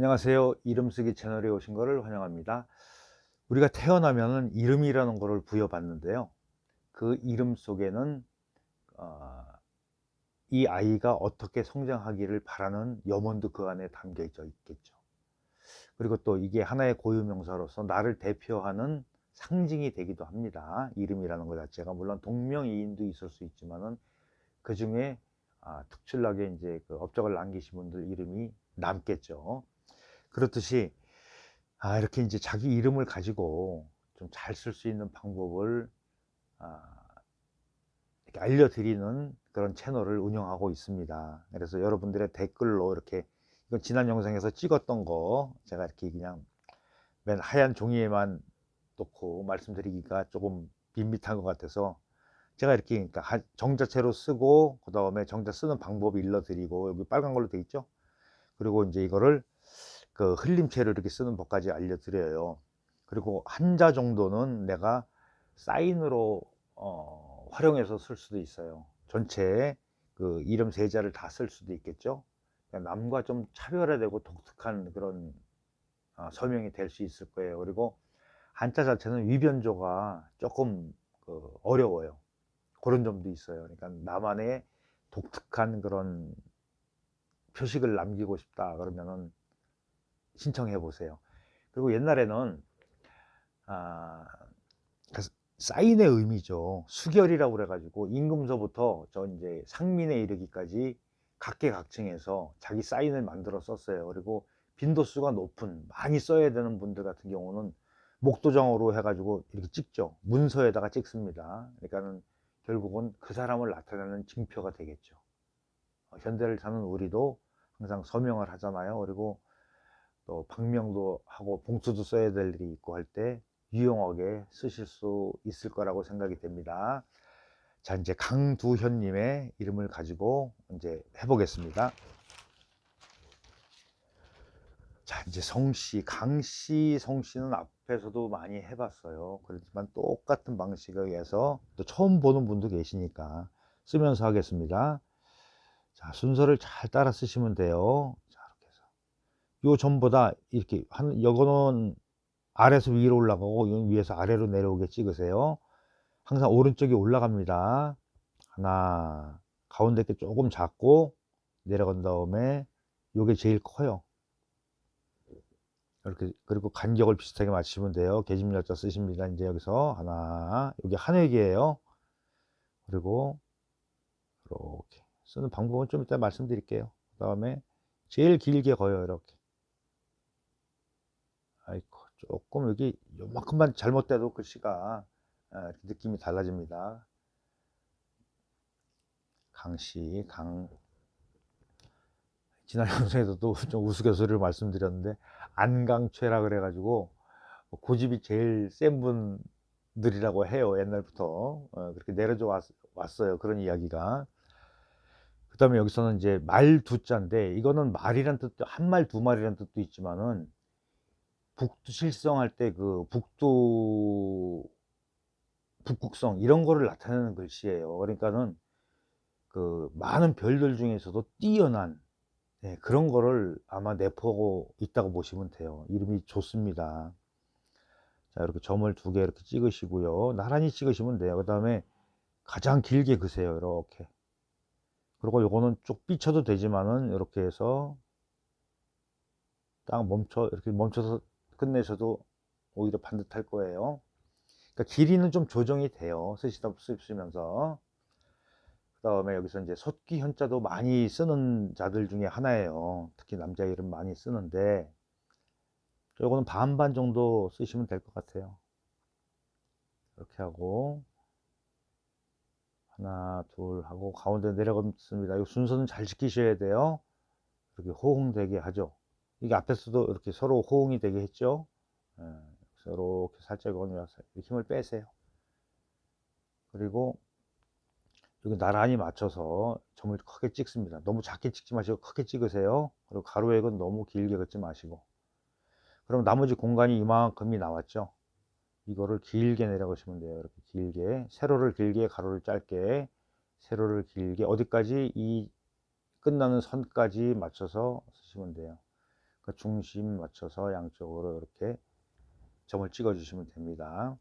안녕하세요. 이름 쓰기 채널에 오신 것을 환영합니다. 우리가 태어나면은 이름이라는 것을 부여받는데요. 그 이름 속에는 어, 이 아이가 어떻게 성장하기를 바라는 염원도 그 안에 담겨져 있겠죠. 그리고 또 이게 하나의 고유명사로서 나를 대표하는 상징이 되기도 합니다. 이름이라는 것 자체가 물론 동명이인도 있을 수 있지만은 그 중에 특출나게 이제 그 업적을 남기신 분들 이름이 남겠죠. 그렇듯이 이렇게 이제 자기 이름을 가지고 좀 잘 쓸 수 있는 방법을 아 이렇게 알려드리는 그런 채널을 운영하고 있습니다. 그래서 여러분들의 댓글로 이렇게 이건 지난 영상에서 찍었던 거 제가 이렇게 그냥 맨 하얀 종이에만 놓고 말씀드리기가 조금 밋밋한 것 같아서 제가 이렇게 그러니까 정자체로 쓰고 그다음에 정자 쓰는 방법 일러드리고 여기 빨간 걸로 돼 있죠. 그리고 이제 이거를 그 흘림체로 이렇게 쓰는 법까지 알려드려요. 그리고 한자 정도는 내가 사인으로 활용해서 쓸 수도 있어요. 전체에 그 이름 세자를 다 쓸 수도 있겠죠. 남과 좀 차별화되고 독특한 그런 서명이 될 수 있을 거예요. 그리고 한자 자체는 위변조가 조금 어려워요. 그런 점도 있어요. 그러니까 나만의 독특한 그런 표식을 남기고 싶다 그러면은 신청해 보세요. 그리고 옛날에는 아, 그 사인의 의미죠. 수결이라고 그래가지고 임금서부터 저 이제 상민에 이르기까지 각계각층에서 자기 사인을 만들어 썼어요. 그리고 빈도수가 높은 많이 써야 되는 분들 같은 경우는 목도장으로 해가지고 이렇게 찍죠. 문서에다가 찍습니다. 그러니까는 결국은 그 사람을 나타내는 징표가 되겠죠. 현대를 사는 우리도 항상 서명을 하잖아요. 그리고 또 방명도 하고 봉투도 써야 될 일이 있고 할 때 유용하게 쓰실 수 있을 거라고 생각이 됩니다. 자, 이제 강두현님의 이름을 가지고 이제 해보겠습니다. 자, 이제 성씨, 강씨, 성씨는 앞에서도 많이 해봤어요. 그렇지만 똑같은 방식에 의해서 또 처음 보는 분도 계시니까 쓰면서 하겠습니다. 자, 순서를 잘 따라 쓰시면 돼요. 자, 이렇게 해서 요 전보다 이렇게 요거는 아래에서 위로 올라가고 이건 위에서 아래로 내려오게 찍으세요. 항상 오른쪽이 올라갑니다. 하나, 가운데 게 조금 작고 내려간 다음에 요게 제일 커요. 이렇게. 그리고 간격을 비슷하게 맞추시면 돼요. 계집여자 쓰십니다. 이제 여기서 하나, 여기 한 획이에요. 그리고 이렇게 쓰는 방법은 좀 이따 말씀드릴게요. 그 다음에 제일 길게 거요. 이렇게. 아이고, 조금 여기 요만큼만 잘못돼도 글씨가 느낌이 달라집니다. 강씨, 지난 영상에서도 좀 우스갯소리를 말씀드렸는데 안강최라 그래가지고 고집이 제일 센 분들이라고 해요. 옛날부터 그렇게 내려져 왔어요. 그런 이야기가. 그 다음에 여기서는 이제 말두자인데 이거는 말이란 뜻도 한 말 두 말이란 뜻도 있지만은 북두 실성할 때 그 북극성 이런 거를 나타내는 글씨예요. 그러니까는 그 많은 별들 중에서도 뛰어난 그런 거를 아마 내포하고 있다고 보시면 돼요. 이름이 좋습니다. 자, 이렇게 점을 두 개 이렇게 찍으시고요. 나란히 찍으시면 돼요. 그 다음에 가장 길게 그세요. 이렇게. 그리고 요거는 쭉 삐쳐도 되지만은 이렇게 해서 딱 이렇게 멈춰서 끝내셔도 오히려 반듯할 거예요. 그러니까 길이는 좀 조정이 돼요. 쓰시면서. 그 다음에 여기서 이제 솥기 현자도 많이 쓰는 자들 중에 하나예요. 특히 남자 이름 많이 쓰는데 요거는 반반 정도 쓰시면 될 것 같아요. 이렇게 하고 하나 둘 하고 가운데 내려갔습니다. 이 순서는 잘 지키셔야 돼요. 이렇게 호응되게 하죠. 이게 앞에서도 이렇게 서로 호응이 되게 했죠. 이렇게 살짝 올려서 힘을 빼세요. 그리고 여기 나란히 맞춰서 점을 크게 찍습니다. 너무 작게 찍지 마시고 크게 찍으세요. 그리고 가로액은 너무 길게 긋지 마시고. 그럼 나머지 공간이 이만큼이 나왔죠. 이거를 길게 내려가시면 돼요. 이렇게 길게 세로를 길게 가로를 짧게 세로를 길게 어디까지 이 끝나는 선까지 맞춰서 쓰시면 돼요. 중심 맞춰서 양쪽으로 이렇게 점을 찍어 주시면 됩니다.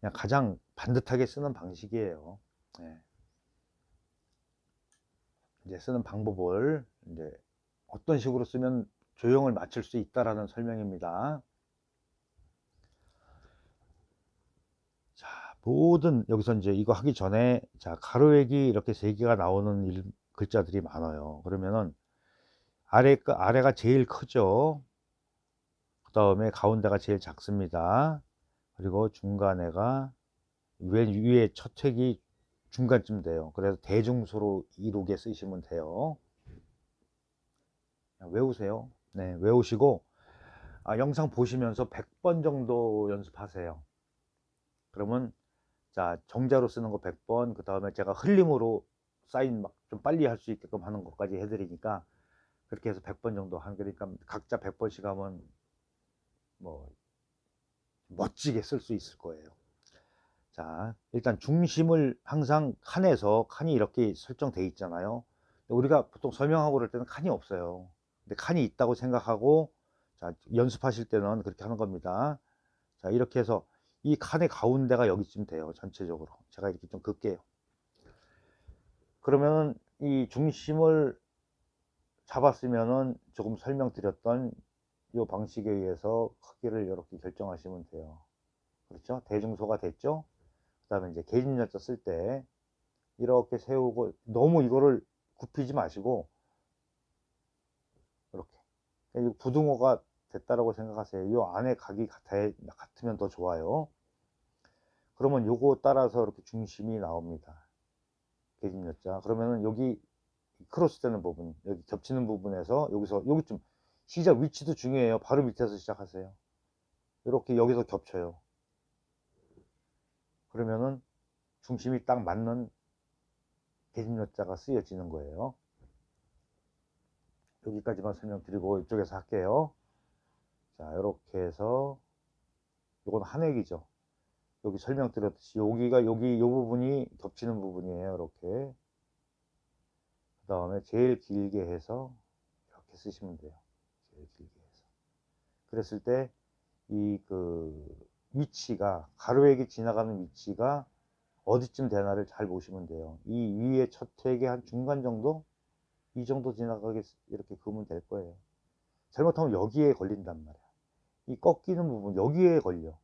그냥 가장 반듯하게 쓰는 방식이에요. 네. 이제 쓰는 방법을 이제 어떤 식으로 쓰면 조형을 맞출 수 있다라는 설명입니다. 자, 모든 여기서 이제 이거 하기 전에 자, 가로액이 이렇게 3개가 나오는 글자들이 많아요. 그러면은 아래가 제일 크죠. 그 다음에 가운데가 제일 작습니다. 그리고 중간에가 맨 위에 첫 획이 중간쯤 돼요. 그래서 대중소로 이루게 쓰시면 돼요. 외우세요. 네, 외우시고 영상 보시면서 100번 정도 연습하세요. 그러면 자, 정자로 쓰는 거 100번, 그 다음에 제가 흘림으로 사인 막 좀 빨리 할 수 있게끔 하는 것까지 해드리니까 그렇게 해서 100번 정도 하는 거니까 각자 100번씩 하면 뭐 멋지게 쓸 수 있을 거예요. 자, 일단 중심을 항상 칸이 이렇게 설정되어 있잖아요. 우리가 보통 설명하고 그럴 때는 칸이 없어요. 근데 칸이 있다고 생각하고 자, 연습하실 때는 그렇게 하는 겁니다. 자, 이렇게 해서 이 칸의 가운데가 여기쯤 돼요. 전체적으로 제가 이렇게 좀 긋게요. 그러면 이 중심을 잡았으면은 조금 설명드렸던 이 방식에 의해서 크기를 이렇게 결정하시면 돼요. 그렇죠? 대중소가 됐죠? 그 다음에 이제 계집열자 쓸 때 이렇게 세우고 너무 이거를 굽히지 마시고 이렇게 부등호가 됐다라고 생각하세요. 이 안에 각이 같으면 더 좋아요. 그러면 요거 따라서 이렇게 중심이 나옵니다. 계집열자. 그러면은 여기 크로스 되는 부분, 여기 겹치는 부분에서 여기쯤 시작 위치도 중요해요. 바로 밑에서 시작하세요. 이렇게 여기서 겹쳐요. 그러면은 중심이 딱 맞는 계집열자가 쓰여지는 거예요. 여기까지만 설명드리고 이쪽에서 할게요. 자, 이렇게 해서 이건 한획이죠. 여기 설명드렸듯이 여기가 여기 요 부분이 겹치는 부분이에요. 이렇게. 그 다음에 제일 길게 해서 이렇게 쓰시면 돼요. 제일 길게 해서. 그랬을 때 이 위치가 가로액이 지나가는 위치가 어디쯤 되나를 잘 보시면 돼요. 이 위에 첫 획의 한 중간 정도? 이 정도 지나가게 이렇게 그으면 될 거예요. 잘못하면 여기에 걸린단 말이야. 이 꺾이는 부분 여기에 걸려.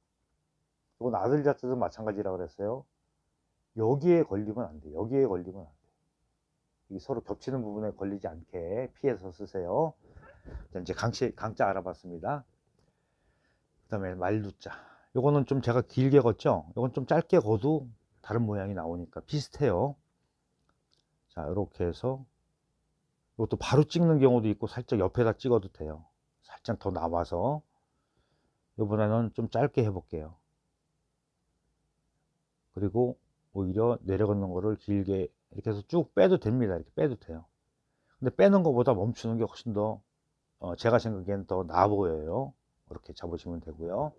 이건 아들 자체도 마찬가지라고 그랬어요. 여기에 걸리면 안 돼. 여기에 걸리면 안 돼. 이 서로 겹치는 부분에 걸리지 않게 피해서 쓰세요. 이제 강자 알아봤습니다. 그 다음에 말두자. 요거는 좀 제가 길게 걷죠. 요건 좀 짧게 걷도 다른 모양이 나오니까 비슷해요. 자, 이렇게 해서 이것도 바로 찍는 경우도 있고 살짝 옆에다 찍어도 돼요. 살짝 더 나와서 이번에는 좀 짧게 해볼게요. 그리고 오히려 내려가는 거를 길게 이렇게 해서 쭉 빼도 됩니다. 이렇게 빼도 돼요. 근데 빼는 것보다 멈추는 게 훨씬 더 제가 생각에는 더 나아 보여요. 이렇게 잡으시면 되고요.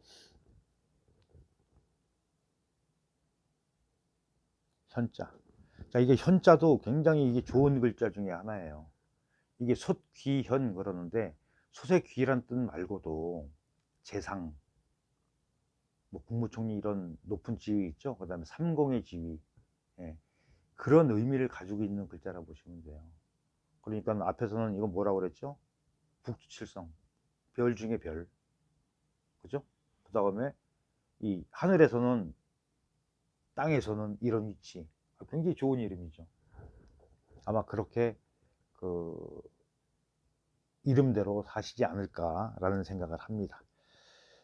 현자. 자, 이게 현자도 굉장히 이게 좋은 글자 중에 하나예요. 이게 솥귀현 그러는데 솥의 귀란 뜻 말고도 재상, 뭐 국무총리 이런 높은 지위 있죠. 그 다음에 삼공의 지위, 예, 그런 의미를 가지고 있는 글자라고 보시면 돼요. 그러니까 앞에서는 이거 뭐라고 그랬죠? 북두칠성, 별 중에 별, 그죠? 그 다음에 이 하늘에서는, 땅에서는 이런 위치, 굉장히 좋은 이름이죠. 아마 그렇게 그 이름대로 사시지 않을까라는 생각을 합니다.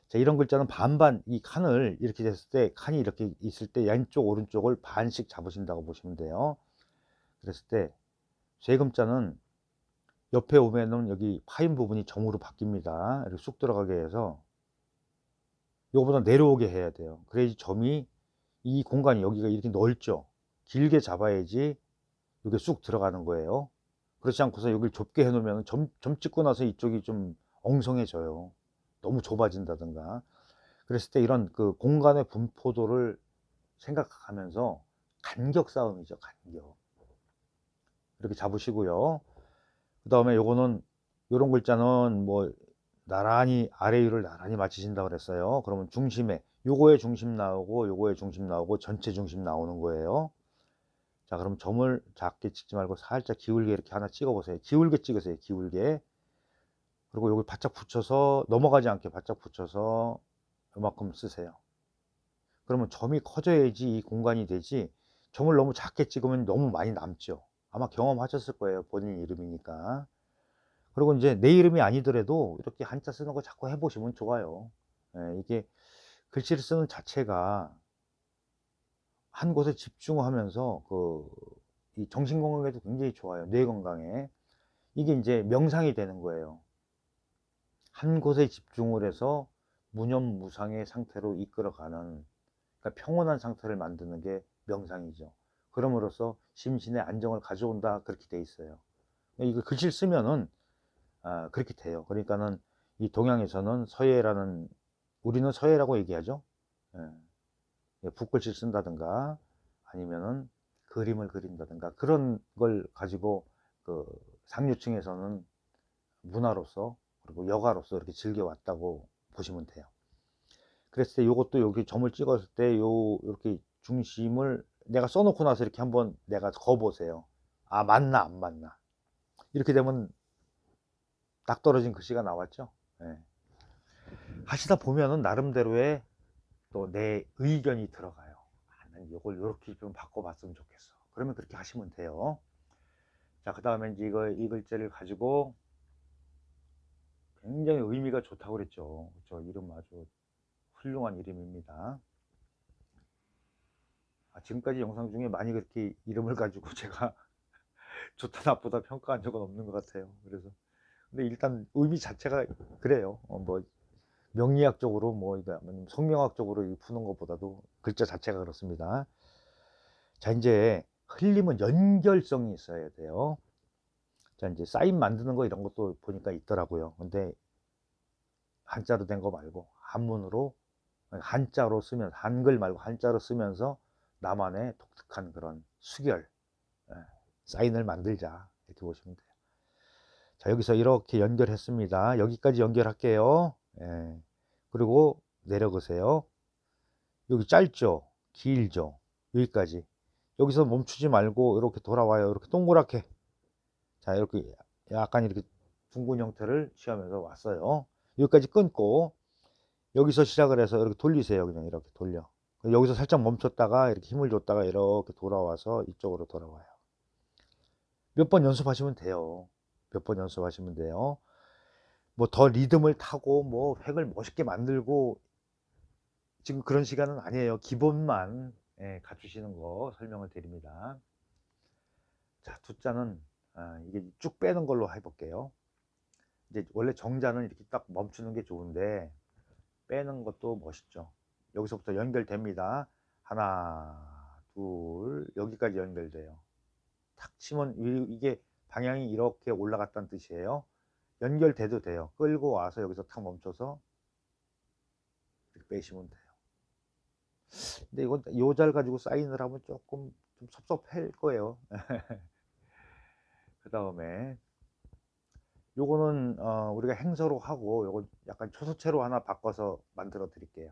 자, 이런 글자는 반반, 이 칸을 이렇게 됐을 때, 칸이 이렇게 있을 때 왼쪽 오른쪽을 반씩 잡으신다고 보시면 돼요. 그랬을 때 세금자는 옆에 오면은 여기 파인 부분이 점으로 바뀝니다. 이렇게 쑥 들어가게 해서 이거보다 내려오게 해야 돼요. 그래야지 점이, 이 공간이 여기가 이렇게 넓죠. 길게 잡아야지 이게 쑥 들어가는 거예요. 그렇지 않고서 여기를 좁게 해 놓으면 점 찍고 나서 이쪽이 좀 엉성해져요. 너무 좁아진다든가. 그랬을 때 이런 그 공간의 분포도를 생각하면서 간격 싸움이죠. 간격. 이렇게 잡으시고요. 그 다음에 요거는, 요런 글자는 뭐 나란히 아래 위를 나란히 맞추신다고 그랬어요. 그러면 중심에 요거에 중심 나오고 요거에 중심 나오고 전체 중심 나오는 거예요. 자, 그럼 점을 작게 찍지 말고 살짝 기울게 이렇게 하나 찍어 보세요. 기울게 찍으세요. 기울게. 그리고 여기 바짝 붙여서 넘어가지 않게 바짝 붙여서 이만큼 쓰세요. 그러면 점이 커져야지 이 공간이 되지, 점을 너무 작게 찍으면 너무 많이 남죠. 아마 경험하셨을 거예요. 본인 이름이니까. 그리고 이제 내 이름이 아니더라도 이렇게 한자 쓰는 거 자꾸 해보시면 좋아요. 예, 이게 글씨를 쓰는 자체가 한 곳에 집중하면서 이 정신 건강에도 굉장히 좋아요. 뇌 건강에. 이게 이제 명상이 되는 거예요. 한 곳에 집중을 해서 무념무상의 상태로 이끌어가는, 그러니까 평온한 상태를 만드는 게 명상이죠. 그럼으로써 심신의 안정을 가져온다, 그렇게 돼 있어요. 이거 글씨를 쓰면은 그렇게 돼요. 그러니까는 이 동양에서는 서예라는, 우리는 서예라고 얘기하죠. 붓글씨를 쓴다든가 아니면은 그림을 그린다든가 그런 걸 가지고 그 상류층에서는 문화로서 그리고 여가로서 이렇게 즐겨왔다고 보시면 돼요. 그랬을 때 요것도 여기 점을 찍었을 때 이렇게 중심을 내가 써놓고 나서 이렇게 한번 내가 거보세요. 아, 맞나 안 맞나. 이렇게 되면 딱 떨어진 글씨가 나왔죠. 예. 하시다 보면은 나름대로의 또 내 의견이 들어가요. 나는 이걸 이렇게 좀 바꿔봤으면 좋겠어. 그러면 그렇게 하시면 돼요. 자, 그 다음에 이제 이 글자를 가지고 굉장히 의미가 좋다고 그랬죠. 저 이름 아주 훌륭한 이름입니다. 지금까지 영상 중에 많이 그렇게 이름을 가지고 제가 좋다 나쁘다 평가한 적은 없는 것 같아요. 그래서 근데 일단 의미 자체가 그래요. 뭐 명리학적으로 뭐 성명학적으로 푸는 것보다도 글자 자체가 그렇습니다. 자, 이제 흘림은 연결성이 있어야 돼요. 자, 이제 사인 만드는 거 이런 것도 보니까 있더라고요. 근데 한자로 된 거 말고 한문으로, 한자로 쓰면, 한글 말고 한자로 쓰면서 나만의 독특한 그런 수결, 사인을 만들자, 이렇게 보시면 돼요. 자, 여기서 이렇게 연결했습니다. 여기까지 연결할게요. 예. 그리고 내려가세요. 여기 짧죠? 길죠? 여기까지. 여기서 멈추지 말고 이렇게 돌아와요. 이렇게 동그랗게. 자, 이렇게 약간 이렇게 둥근 형태를 취하면서 왔어요. 여기까지 끊고 여기서 시작을 해서 이렇게 돌리세요. 그냥 이렇게 돌려. 여기서 살짝 멈췄다가 이렇게 힘을 줬다가 이렇게 돌아와서 이쪽으로 돌아와요. 몇 번 연습하시면 돼요. 몇 번 연습하시면 돼요. 뭐 더 리듬을 타고 뭐 획을 멋있게 만들고 지금 그런 시간은 아니에요. 기본만 갖추시는 거 설명을 드립니다. 자, 두자는 이게 쭉 빼는 걸로 해볼게요. 이제 원래 정자는 이렇게 딱 멈추는 게 좋은데 빼는 것도 멋있죠. 여기서부터 연결됩니다. 하나, 둘, 여기까지 연결돼요. 탁 치면 이게 방향이 이렇게 올라갔다는 뜻이에요. 연결돼도 돼요. 끌고 와서 여기서 탁 멈춰서 이렇게 빼시면 돼요. 근데 이건 요잘 가지고 사인을 하면 조금 좀 섭섭할 거예요. 그 다음에 요거는 우리가 행서로 하고 요건 약간 초소체로 하나 바꿔서 만들어 드릴게요.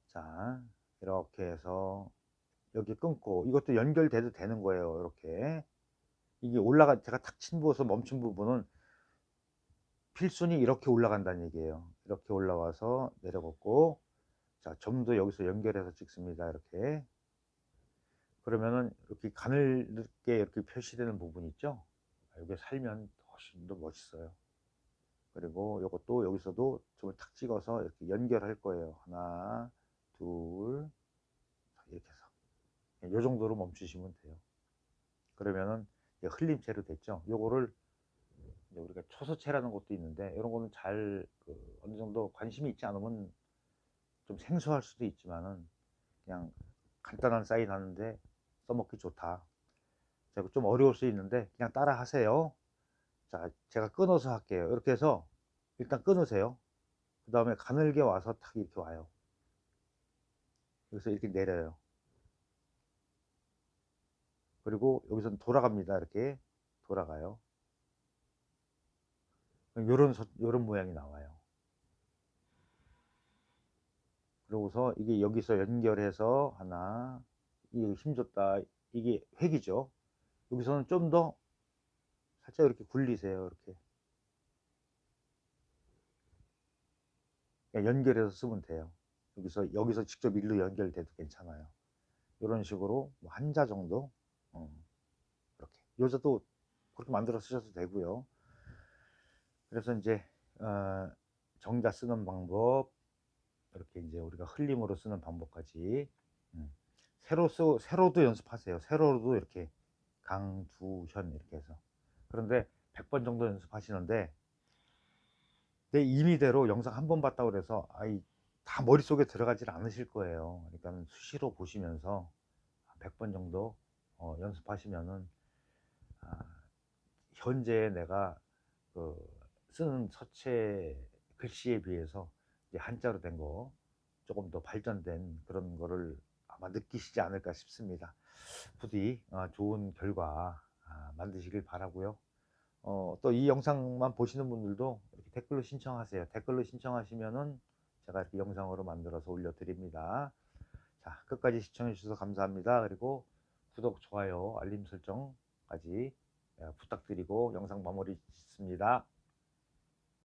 자, 이렇게 해서 여기 끊고 이것도 연결돼도 되는 거예요. 이렇게 이게 제가 탁 친 부분에서 멈춘 부분은 필순이 이렇게 올라간다는 얘기예요. 이렇게 올라와서 내려갔고, 자, 점도 여기서 연결해서 찍습니다. 이렇게. 그러면은 이렇게 가늘게 이렇게 표시되는 부분 있죠? 여기 살면 훨씬 더 멋있어요. 그리고 이것도 여기서도 점을 탁 찍어서 이렇게 연결할 거예요. 하나, 둘, 이렇게 해서. 이 정도로 멈추시면 돼요. 그러면은 흘림체로 됐죠. 요거를 우리가 초서체라는 것도 있는데 이런 거는 잘 어느 정도 관심이 있지 않으면 좀 생소할 수도 있지만은 그냥 간단한 사인 하는데 써먹기 좋다. 좀 어려울 수 있는데 그냥 따라 하세요. 자, 제가 끊어서 할게요. 이렇게 해서 일단 끊으세요. 그 다음에 가늘게 와서 탁 이렇게 와요. 여기서 이렇게 내려요. 그리고 여기서 돌아갑니다. 이렇게 돌아가요. 요런 모양이 나와요. 그러고서 이게 여기서 연결해서 하나, 이게 힘줬다. 이게 획이죠. 여기서는 좀 더 살짝 이렇게 굴리세요. 이렇게. 그냥 연결해서 쓰면 돼요. 여기서 직접 일로 연결돼도 괜찮아요. 이런 식으로 뭐 한자 정도, 이렇게 요자도 그렇게 만들어 쓰셔도 되고요. 그래서 이제 정자 쓰는 방법, 이렇게 이제 우리가 흘림으로 쓰는 방법까지, 세로도 연습하세요. 세로도 이렇게 강두현 이렇게 해서. 그런데 100번 정도 연습하시는데 내 임의대로 영상 한 번 봤다고 그래서 다 머릿속에 들어가질 않으실 거예요. 그러니까 수시로 보시면서 100번 정도 연습하시면은 현재 내가 그 쓰는 서체 글씨에 비해서 이제 한자로 된 거 조금 더 발전된 그런 거를 아마 느끼시지 않을까 싶습니다. 부디 좋은 결과 만드시길 바라고요. 또 이 영상만 보시는 분들도 이렇게 댓글로 신청하세요. 댓글로 신청하시면은 제가 이렇게 영상으로 만들어서 올려드립니다. 자, 끝까지 시청해 주셔서 감사합니다. 그리고 구독, 좋아요, 알림 설정까지 부탁드리고 영상 마무리 짓습니다.